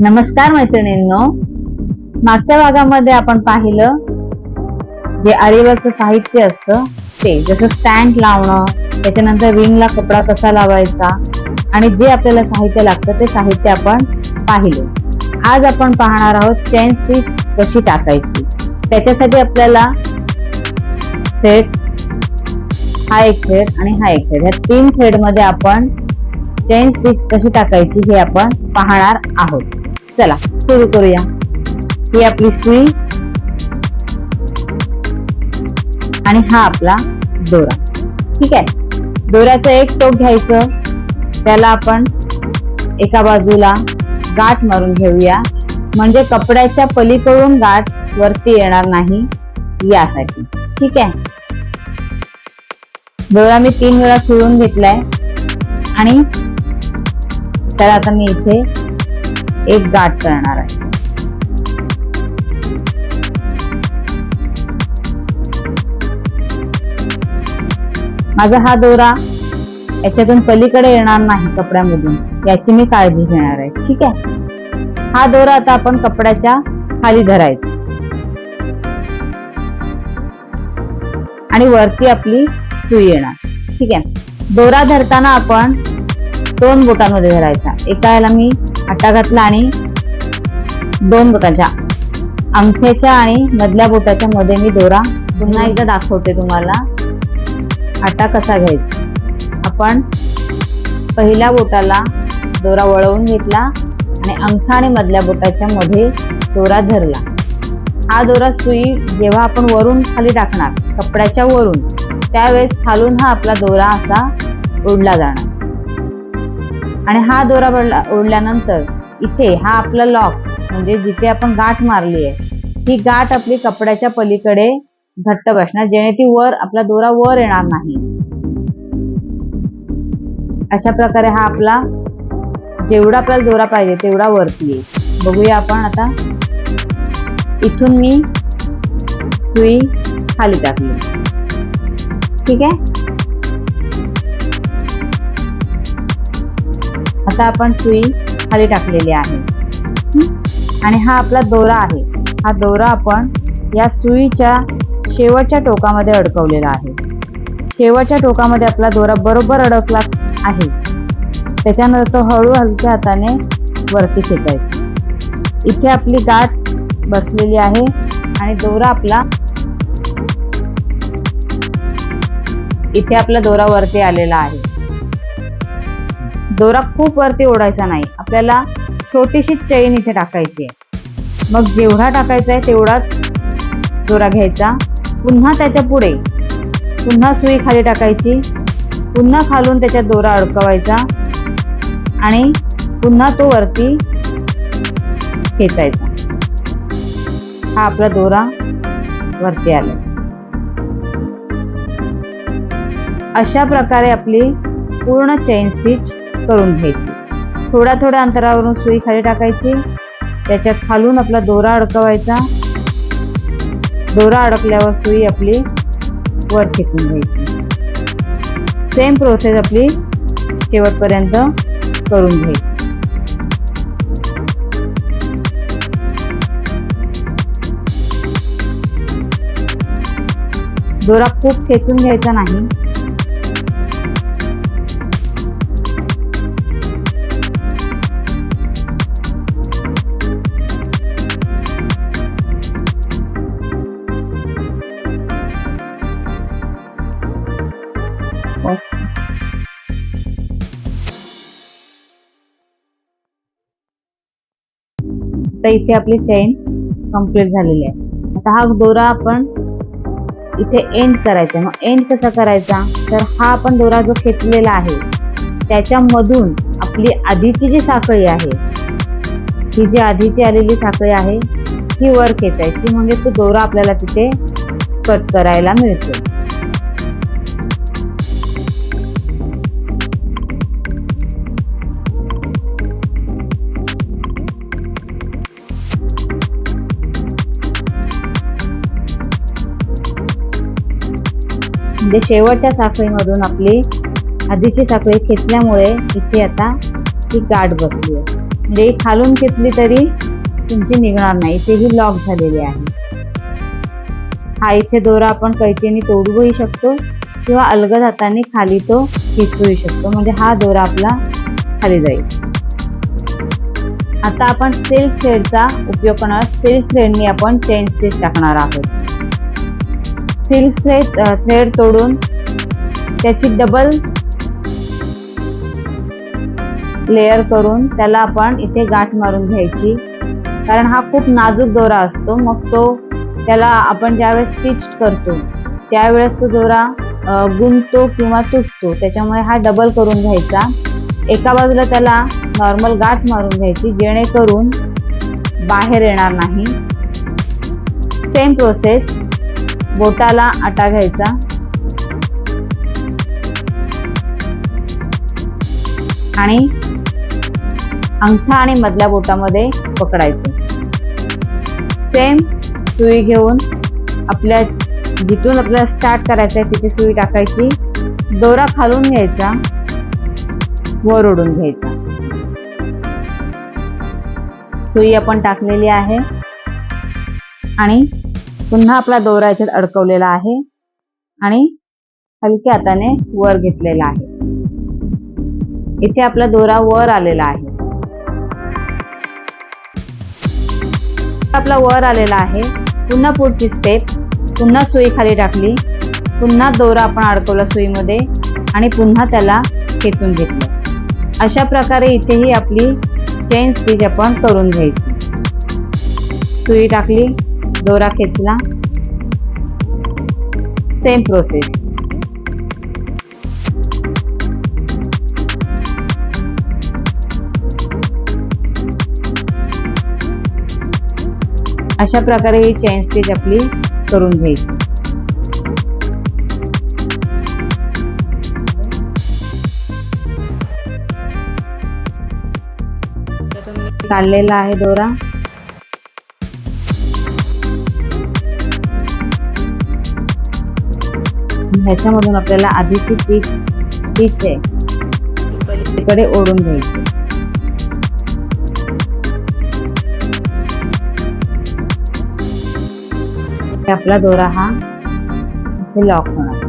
नमस्कार मैत्रिणींनो, मागच्या भागामध्ये आपण पाहिलं जे आरीवर्कचं साहित्य असतं ते, जसं स्टँड लावणं, त्याच्यानंतर रिंगला कपडा कसा लावायचा आणि जे आपल्याला साहित्य लागतं ते साहित्य आपण पाहिलं. आज आपण पाहणार आहोत चेन स्टिच कशी टाकायची. त्याच्यासाठी आपल्याला थ्रेड, हा एक थ्रेड आणि हा एक थ्रेड, या 3 थ्रेड मध्ये आपण चेन स्टिच कशी टाकायची हे आपण पाहणार आहोत. चला सुरू करूया. ही आपली सुई आणि हा आपला दोरा. ठीक आहे, दोऱ्याचं एक टोक घ्यायचं, त्याला आपण एका बाजूला गाठ मारून घेऊया, म्हणजे कपड्याच्या पलीकडून गाठ वरती येणार नाही यासाठी. ठीक आहे, दोरा मी 3 वेळा फिरवून घेतलाय आणि त्याला आता मी इथे एक गाठ करणार आहे. माझा हा दोरा याच्यातून पलीकडे येणार नाही कपड्यामधून, याची मी काळजी घेणार आहे. ठीक आहे, हा दोरा आता आपण कपड्याच्या खाली धरायचा आणि वरती आपली सुई येणार. ठीक आहे, दोरा धरताना आपण 2 बोटांमध्ये धरायचा. एका याला मी आटा घातला आणि 2 बोटाच्या, अंगठ्याच्या आणि मधल्या बोटाच्या मध्ये मी दोरा पुन्हा एकदा दाखवते तुम्हाला आटा कसा घ्यायचा. आपण पहिल्या बोटाला दोरा वळवून घेतला आणि अंगठा आणि मधल्या बोटाच्या मध्ये दोरा धरला. हा दोरा सुई जेव्हा आपण वरून खाली टाकणार कपड्याच्या वरून, त्यावेळेस खालून हा आपला दोरा असा ओढला जाणार आणि हा दोरा ओढल्यानंतर इथे हा आपला लॉक, म्हणजे जिथे आपण गाठ मारली आहे ही गाठ आपली कपड्याच्या पलीकडे घट्ट बसणार, जेणे ती वर आपला दोरा वर येणार नाही. अशा प्रकारे हा आपला जेवढा आपल्याला दोरा पाहिजे तेवढा वरती येईल. बघूया आपण आता. इथून मी सुई खाली टाकली. ठीक आहे, आता आपण सुई खाली टाकलेली आहे आणि हा आपला दोरा आहे. हा दोरा आपण या सुईच्या शेवटच्या टोकामध्ये अडकवलेला आहे. शेवटच्या टोकामध्ये आपला दोरा बरोबर अडकला आहे. त्याच्यानंतर तो हळू हलक्या हाताने वरती खेचायचा. इथे आपली गाठ बसलेली आहे आणि दोरा आपला इथे आपला दोरा वरती आलेला आहे. दोरा खूप वरती ओढायचा नाही, आपल्याला छोटीशी चैन इथे टाकायची आहे. मग जेवढा टाकायचा आहे तेवढाच दोरा घ्यायचा. पुन्हा त्याच्या पुढे पुन्हा सुई खाली टाकायची, पुन्हा खालून त्याच्यात दोरा अडकवायचा आणि पुन्हा तो वरती खेचायचा. हा आपला दोरा वरती आला. अशा प्रकारे आपली पूर्ण चेन स्टिच करून घ्यायची. थोड्या थोड्या अंतरावरून सुई खाली टाकायची, त्याच्यात खालून आपला दोरा अडकवायचा. दोरा अडकल्यावर सुई आपली वर खेचून घ्यायची. सेम प्रोसेस आपली शेवटपर्यंत करून घ्यायची. दोरा खूप खेचून घ्यायचा नाही. तर इथे आपली चेन कंप्लीट झालेली आहे. आता हा दोरा आपण इथे एंड करायचा. मग एंड कसा करायचा, तर हा आपण दोरा जो खेचलेला आहे त्याच्यामधून आपली आधीची जी साखळी आहे, ही जी आधीची आलेली साखळी आहे ही वर खेचायची, म्हणजे तो दोरा आपल्याला तिथे कट करायला मिळतो. म्हणजे शेवटच्या साखळीमधून आपली आधीची साखळी खेचल्यामुळे इथे आता ही गाठ बसली आहे. म्हणजे खालून खेचली तरी तुमची निघणार नाही, इथेही लॉक झालेली आहे. हा इथे दोरा आपण कैचीने तोडूही शकतो किंवा अलगद हाताने खाली तो खेचूही शकतो, म्हणजे हा दोरा आपला खाली जाईल. आता आपण सिल्क थ्रेडचा उपयोग करणार. सिल्क थ्रेडने आपण चेन स्टिच टाकणार आहोत. सिल्क थ्रेड तोडून त्याची डबल लेयर करून त्याला आपण इथे गाठ मारून घ्यायची, कारण हा खूप नाजूक दोरा असतो. मग तो त्याला आपण ज्यावेळेस स्टिच करतो त्यावेळेस तो दोरा गुंततो किंवा तुटतो, त्याच्यामुळे हा डबल करून घ्यायचा. एका बाजूला त्याला नॉर्मल गाठ मारून घ्यायची, जेणेकरून बाहेर येणार नाही. सेम प्रोसेस, बोटाला आटा घ्यायचा आणि अंगठा आणि मधल्या बोटामध्ये पकडायचं. सेम सुई घेऊन आपल्या जिथून आपल्याला स्टार्ट करायचं आहे तिथे सुई टाकायची, दोरा खालून घ्यायचा, वर ओढून घ्यायचा. सुई आपण टाकलेली आहे आणि पुन्हा आपला दोरा याच्यात अडकवलेला आहे आणि हलक्या हाताने वर घेतलेला आहे. इथे आपला दोरा वर आलेला आहे. आपला वर आलेला आहे. पुन्हा पुढची स्टेप, पुन्हा सुई खाली टाकली, पुन्हा दोरा आपण अडकवला सुईमध्ये आणि पुन्हा त्याला खेचून घेतलं. अशा प्रकारे इथेही आपली चेन स्टिच आपण करून घ्यायची. सुई टाकली, दोरा खेचला, सेम प्रोसेस. अशा प्रकारे ही चेन स्टिच आपली करून घ्यायची. काढलेला आहे दोरा. ह्याच्यामधून आपल्याला आधीची स्टिच आहे पलीकडे ओढून घ्यायची. आपला दोरा हा इथे लॉक होणार.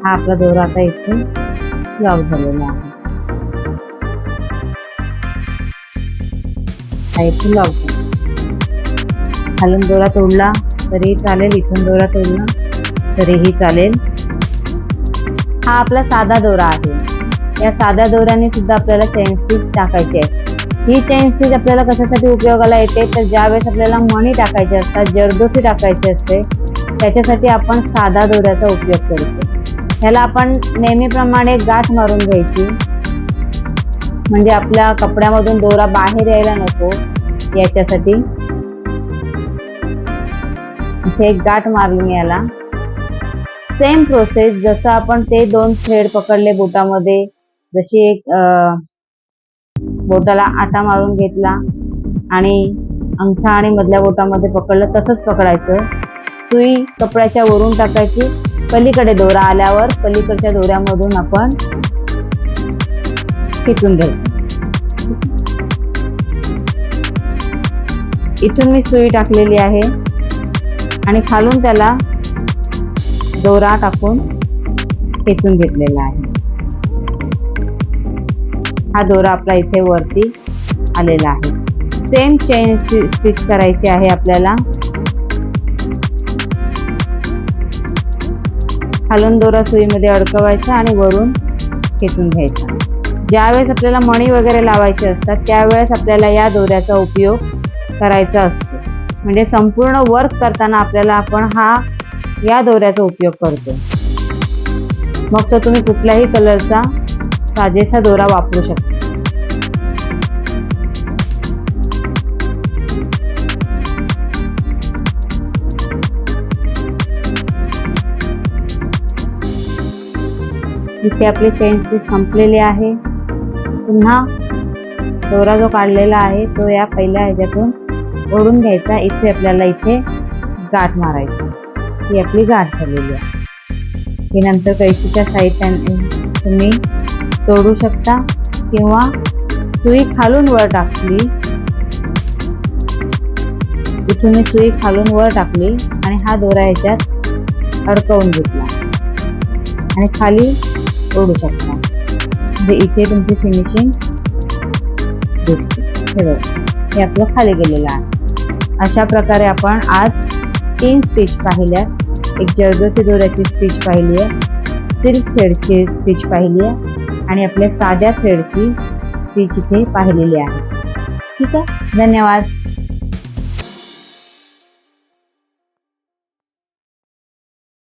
हा आपला दोरा आता इथे लॉक झालेला आहे. हा इथे लॉक झाला. खालून दोरा तोडला तरीही चालेल, इथून दोरा तोडला तरीही चालेल. हा आपला साधा दोरा आहे. या साध्या दोऱ्याने सुद्धा आपल्याला चेन स्टिच टाकायची आहे. ही चेन स्टिच आपल्याला कशासाठी उपयोगाला येते, तर ज्यावेळेस आपल्याला मणी टाकायचे असतात, जरदोशी टाकायची असते, त्याच्यासाठी आपण साधा दोऱ्याचा उपयोग करतो. ह्याला आपण नेहमीप्रमाणे गाठ मारून घ्यायची, म्हणजे आपल्या कपड्यामधून दोरा बाहेर यायला नको याच्यासाठी. इथे एक गाठ मारली मी याला. सेम प्रोसेस, जसं आपण ते 2 थ्रेड पकडले बोटामध्ये, जशी एक बोटाला आटा मारून घेतला आणि अंगठा आणि मधल्या बोटामध्ये पकडलं, तसंच पकडायचं. सुई कपड्याच्या वरून टाकायची, पलीकडे दोरा आल्यावर पलीकडच्या दोऱ्यामधून आपण खेचून घ्यायचं. इथून मी सुई टाकलेली आहे आणि खालून त्याला दोरा टाकून खेचून घेतलेला आहे. हा दोरा आपला इथे वरती आलेला आहे. सेम चेन स्टिच करायची आहे आपल्याला. खालून दोरा सुईमध्ये अडकवायचा आणि वरून खेचून घ्यायचा. ज्यावेळेस आपल्याला मणी वगैरे लावायचे असतात त्यावेळेस आपल्याला या दोऱ्याचा उपयोग करायचा असतो. म्हणजे संपूर्ण वर्क करताना आपल्याला आपण या दोऱ्याचा उपयोग करतो. मग तो तुम्ही कुठल्याही कलरचा साजेसा दोरा वापरू शकता. इथे आपली चेन स्टिच संपलेली आहे. पुन्हा दोरा जो काढलेला आहे तो या पहिल्या ह्याच्यातून ओढून घ्यायचा. इथे आपल्याला इथे गाठ मारायची. ही आपली गाठ झालेली आहे. ही नंतर कैचीच्या साहित्याने तुम्ही तोडू शकता किंवा सुई खालून वर टाकली, इथून मी सुई खालून वर टाकली आणि हा दोरा याच्यात अडकवून घेतला आणि खाली ओढू शकता. म्हणजे इथे तुमची फिनिशिंग दिसते. हे बघा, हे आपलं खाली गेलेलं आहे. अशा प्रकारे आपण आज 3 स्टिच पाहिल्या. एक जरदोसी दोऱ्याची स्टिच पाहिली आहे, सिल्क थ्रेडची स्टिच पाहिली आहे आणि आपल्या साध्या थ्रेडची स्टिच इथे पाहिलेली आहे. ठीक आहे, धन्यवाद.